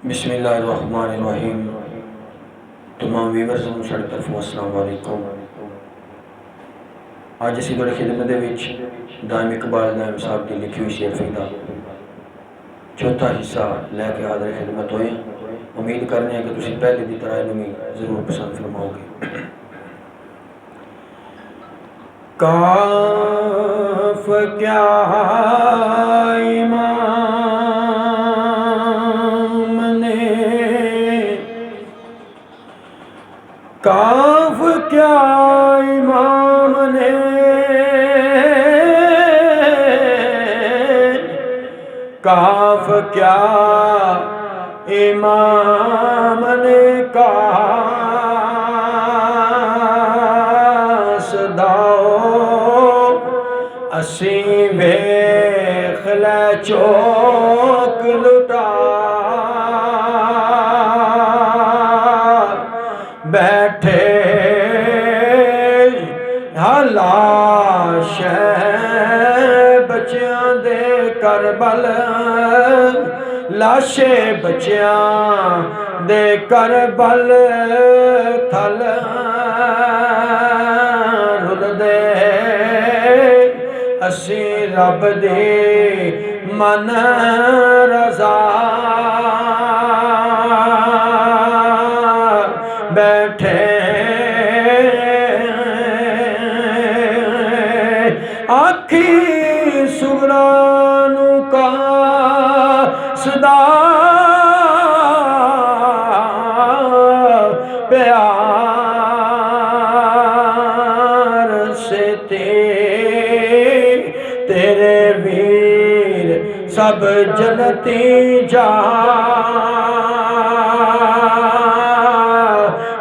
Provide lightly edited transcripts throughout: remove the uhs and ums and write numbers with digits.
बिस्मिल्लाहिर्रहमानिर्रहीम। तमाम व्यूअर्स ਨੂੰ ਸਾਡੀ ਤਰਫੋਂ अस्सलाम वालेकुम। ਅੱਜ ਅਸੀਂ ਤੁਹਾਡੀ ਖਿਦਮਤ ਦੇ ਵਿੱਚ ਦਾਇਮ ਇਕਬਾਲ ਨਾਇਮ ਸਾਹਿਬ ਦੀ ਲਿਖੀ ਹੋਈ ਸ਼ੇਅਰੀ ਦਾ ਚੌਥਾ ਹਿੱਸਾ ਲੈ ਕੇ ਹਾਜ਼ਰ ਖਿਦਮਤ ਹੋਏ। उम्मीद करने हैं कि तुम पहले की तरह इन्हें भी जरूर पसंद फरमाओगे। काफ क्या इमाम ने, काफ क्या इमाम ने, काफ क्या इमाम ने सदाओ असी वेख लै चौक लुटा बैठे लाश बच्चियां दे करबल, लाशे बच्चियां दे करबल थल रुलदे असी रब दे मन रजा बैठे आखी सुगरानू का सदा प्यार से तेरे वीर सब जलती जा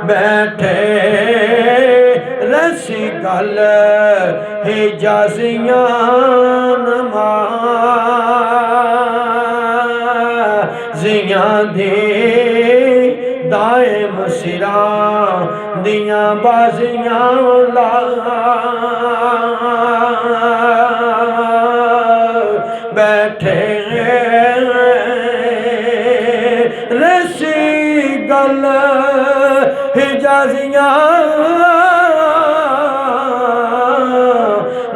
बैठे रसी गल हिजाजियां नमाजियां दी दायम सिरा दियां बाजियां ला बैठे रसी गल हिजाजियां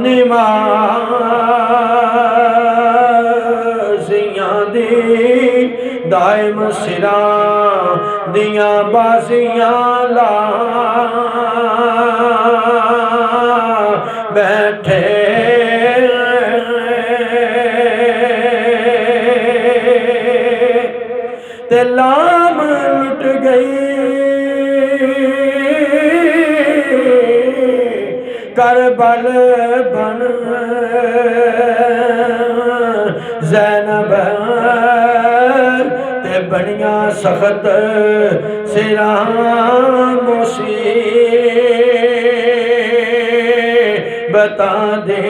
नमाजियां दी दायम सिरा दियां बाजियां ला बैठे ते लाम लुट गई करबल बन ज़ैनब ते बनिया सख्त सिरा मुसीबता दे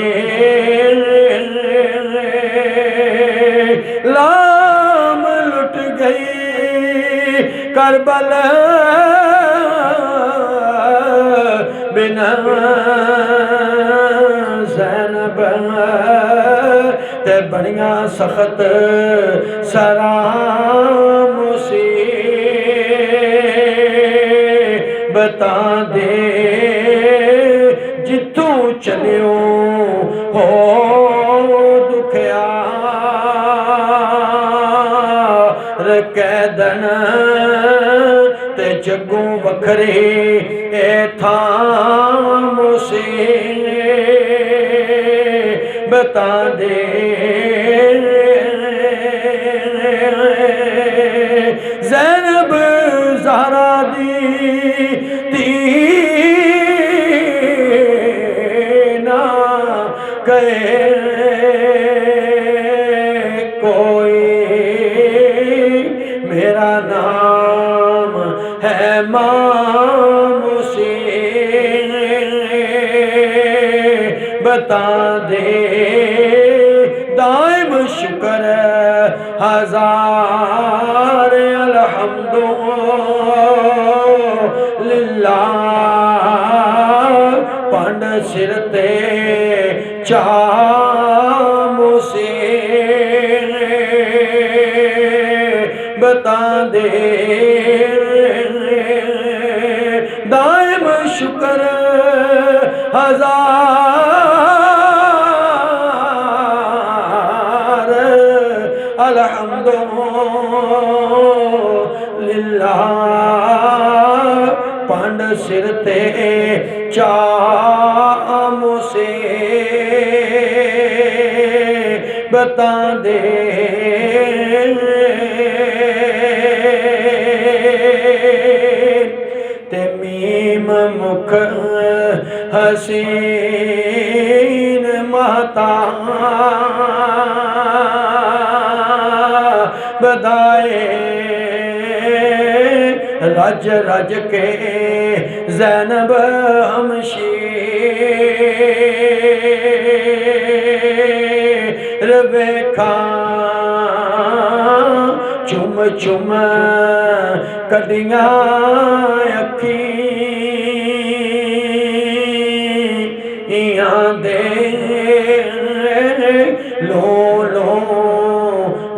लाम लुट गई करबल बिना ज़ैनब ते बनिया सख्त सरा मुसीबता दे जिथों चलियो हो दुखिया कैदन ते जगों वखरे ए थां मुसीबता दे ज़ैनब ज़हरा दी ना कहे कोई मेरा नाम है मुसीबता दे दाइम शुक्र हजार अल्हम्दुलिल्लाह पंड सिर ते चा मुसीबत बता दे दायम शुक्र हजार अल्हम्दुलिल्लाह पंड सिर ते चामो से बता दे ते मीम मुख हसीन महता बधाए रज रज के ज़ैनब हमशीर वेखा चुम चुम कदियां अखियां दे लो लो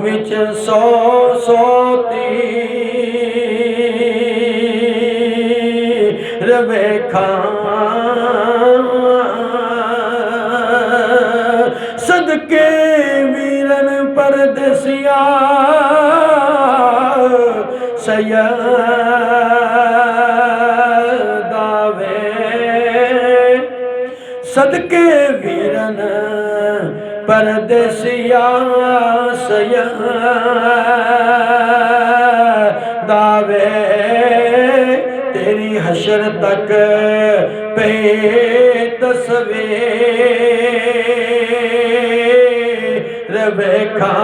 विच सौ सौ तीर वेखा सदके वीरन परदेसिया सैयदा वे सदके वीरन परदेसिया सैयदा वे तेरी हशर तक पे तस्वीर वेखा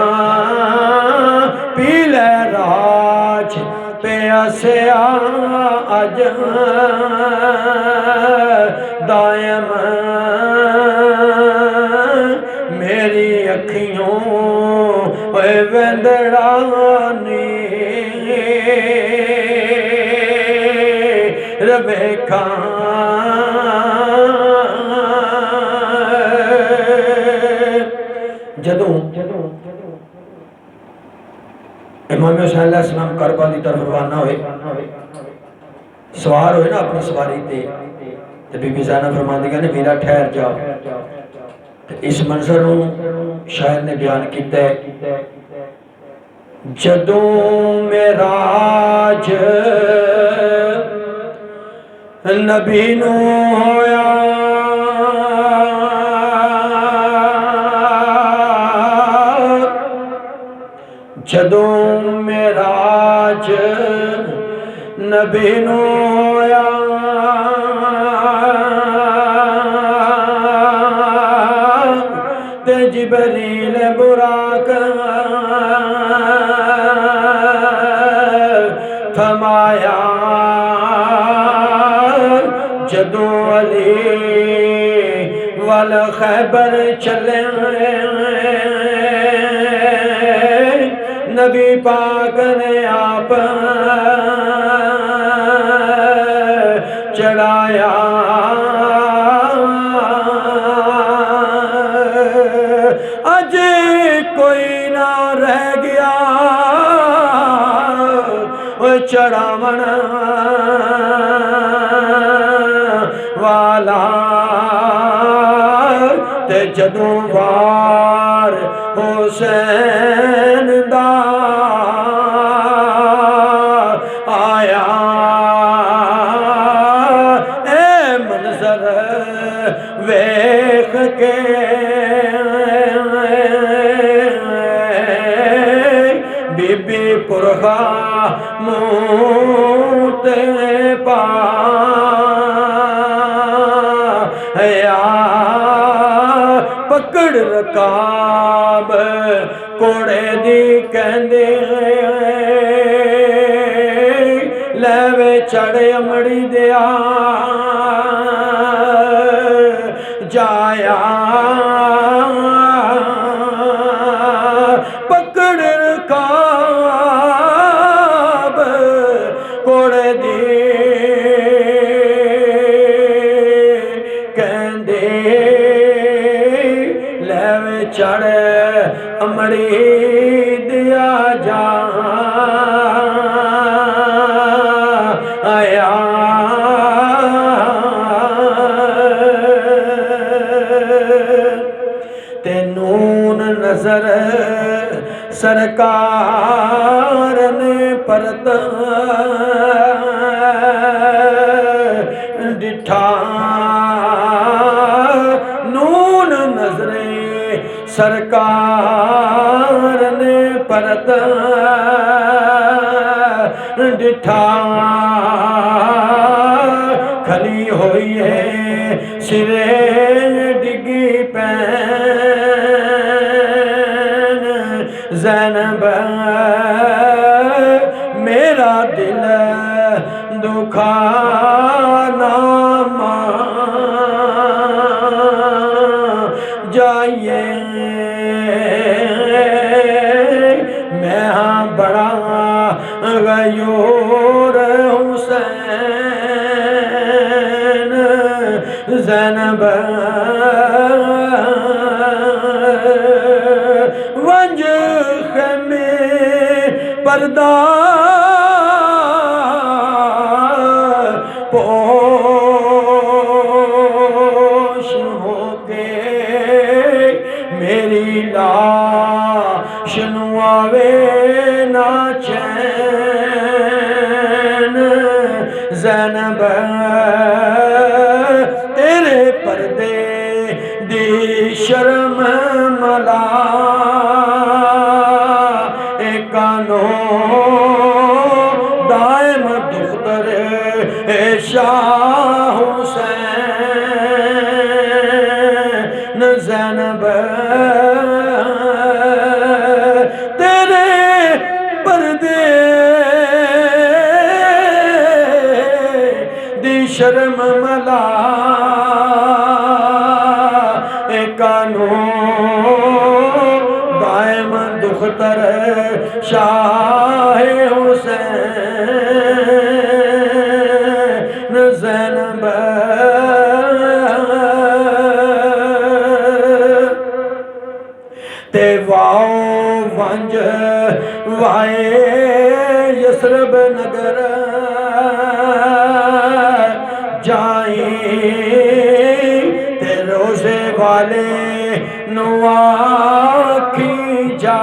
पीले राज पे आसिया अज दायम मेरी अखियों वेंदड़ा वेखा जदों इमाम हुसैन अलैहिस्सलाम करबला की तरफ रवाना हुए सवार हुए ना अपनी सवारी ते बीबी ज़ैनब फरमांदियां ने वीरा ठहर जा। इस मंजर नूं शायर ने बयान किया जदों मेराज नबी नूं होया जदों मेराज नबी नूं होया ते जिबरील बुराक थमाया जदों अली वल खैबर चले नबी पाक ने आप चढ़ाया अज कोई ना रह गया चढ़ावन वाला ते जदों वार हुसैन दा आया ए मंजर वेख के बीबी पुरखा मुँह ते पाया पकड़ रकाब कोड़े दी कहंदे लैवे चढ़ अमड़ी दिया जाया पकड़ रकाब कोड़े दी कहंदे लैवे चढ़ अमड़ी दिया जा परत डिठा नून नजरे सरकार ने परत डिठा खली होई है सिरे डिगी पैन ज़ैनब मेरा दिल दुखा ना जाइए मैं हाँ बड़ा गयूर हुसैन ज़ैनब वंज खैमे पर्दा पोश होके मेरी लाश नुआवे ना चैन ज़ैनब तेरे पर्दे दी शर्म मला कानो दायम दुख्तर शाह हुसैन ज़ैनब तेरे पर्दे दी शर्म मला कानो दायम दुख्तर शाह हुसैन ज़ैनब ते वाओ वंज वाए यसरब नगर जाए ते रोज़े वाले नुआखी जा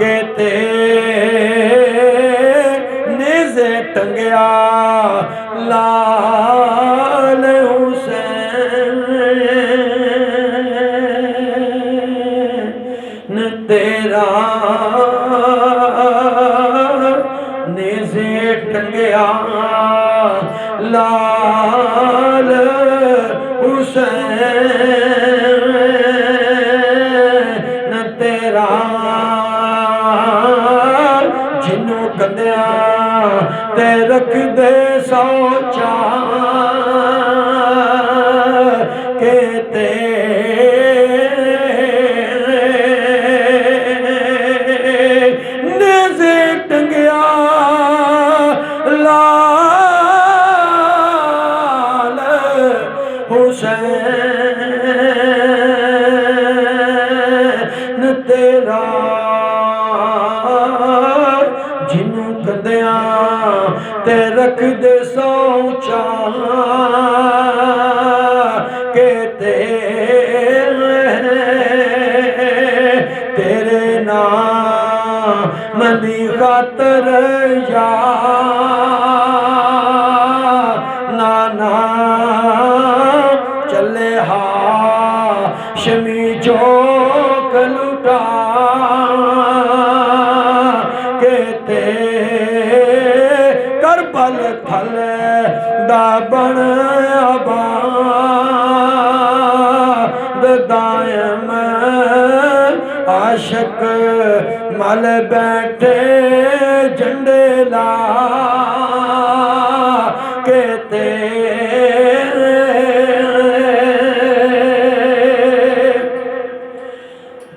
कहते नेज़े टंगया लाल हुसैन तेरा नेज़े टंगया लाल हुसैन तेरा जिन्नू कंदिया ते रख दे सोचा कहते नेज़े टंगया लाल हुसैन तेरा जिन्नू कंदिया ते रख दे सोचा कहते तेरे नाम दी खातर या नाना चले हा शमी चौक लुटा कहते करबल थल दा बन आबाद दायम आशक मल बैठे झंडे ला कहते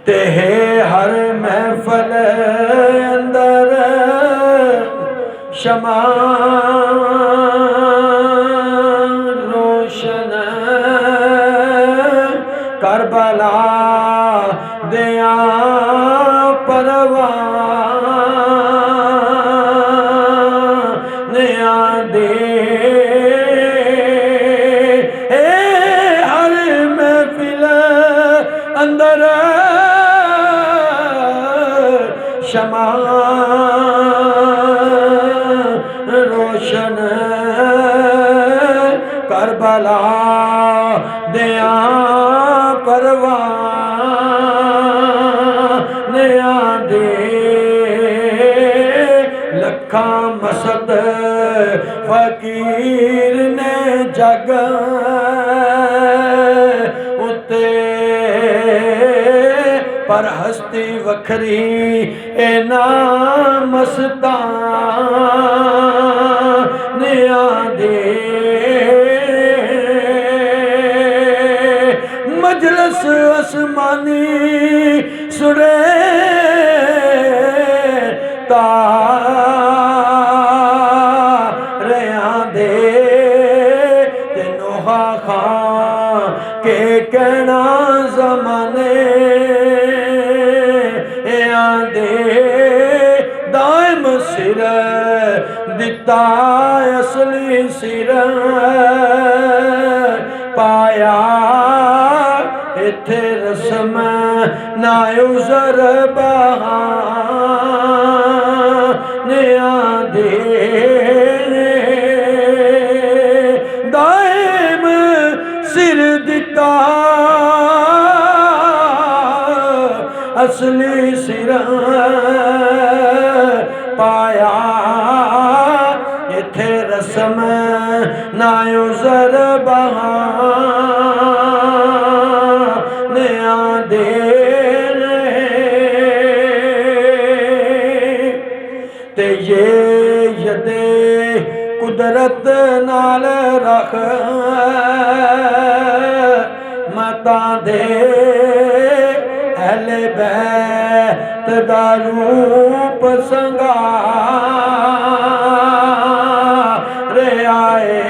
ते हर महफल अंदर शमा रोशन करबला दिया परवान दे हर महफिल अंदर शमा रोशन करबला दिया परवानिया दे लखा मसद फकीर ने जग उते पर हस्ती वखरी एना मस्तानिया दे मजलस आसमानी सुरे तारियां दे नोहा खां के कहना जमाने दे दायम सिर दिता असली सिर पाया इथे रस्म ना उजर बहानिया दे दायम सिर दिता असली सिर पाया इथे रस्म ना उजर बहानिया दे ते ये यदे कुदरत नाल रख मता दे अहले बैत दा रूप संगारे आए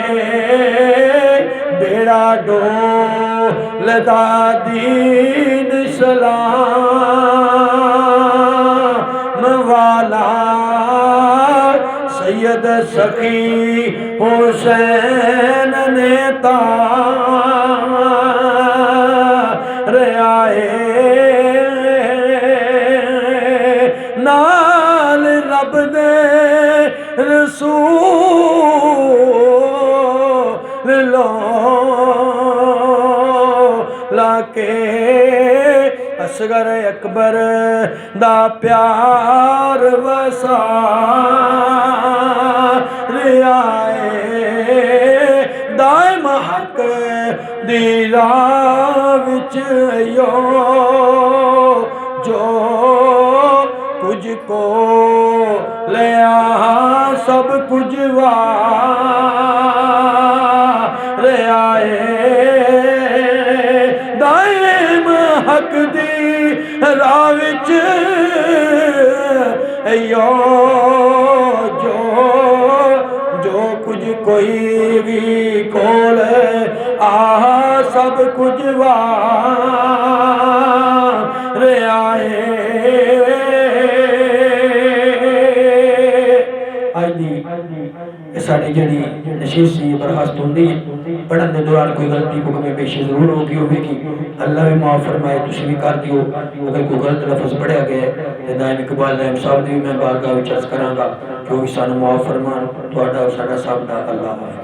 बेड़ा डोल दा दीन सलाम वाला सैयद सखी हुसैन ने तारे आए नाल रब दे रसूल लो लाके असगर अकबर दा प्यार वसा आए दायम हक दी राह विच यो जो कुछ को लिया सब कुछ वार आए दायम हक दी राह विच यो जो कुछ कोई भी कोल आह सब कुछ वार आए साड़ी जड़ी नशीस सी बर्खास्त होंगी पढ़न के दौरान कोई गलती को कमी पेशी जरूर होगी अल्लाह भी माफ़ फरमाए तुम भी कर दियो अगर कोई गलत लफज पढ़िया गया तो दायम इकबाल दायम साहब की भी मैं बारगाह विच अर्ज करांगा कि वो भी सानू माफ़ फरमान तुहाडा और साडा सब दा अल्लाह हाफिज़।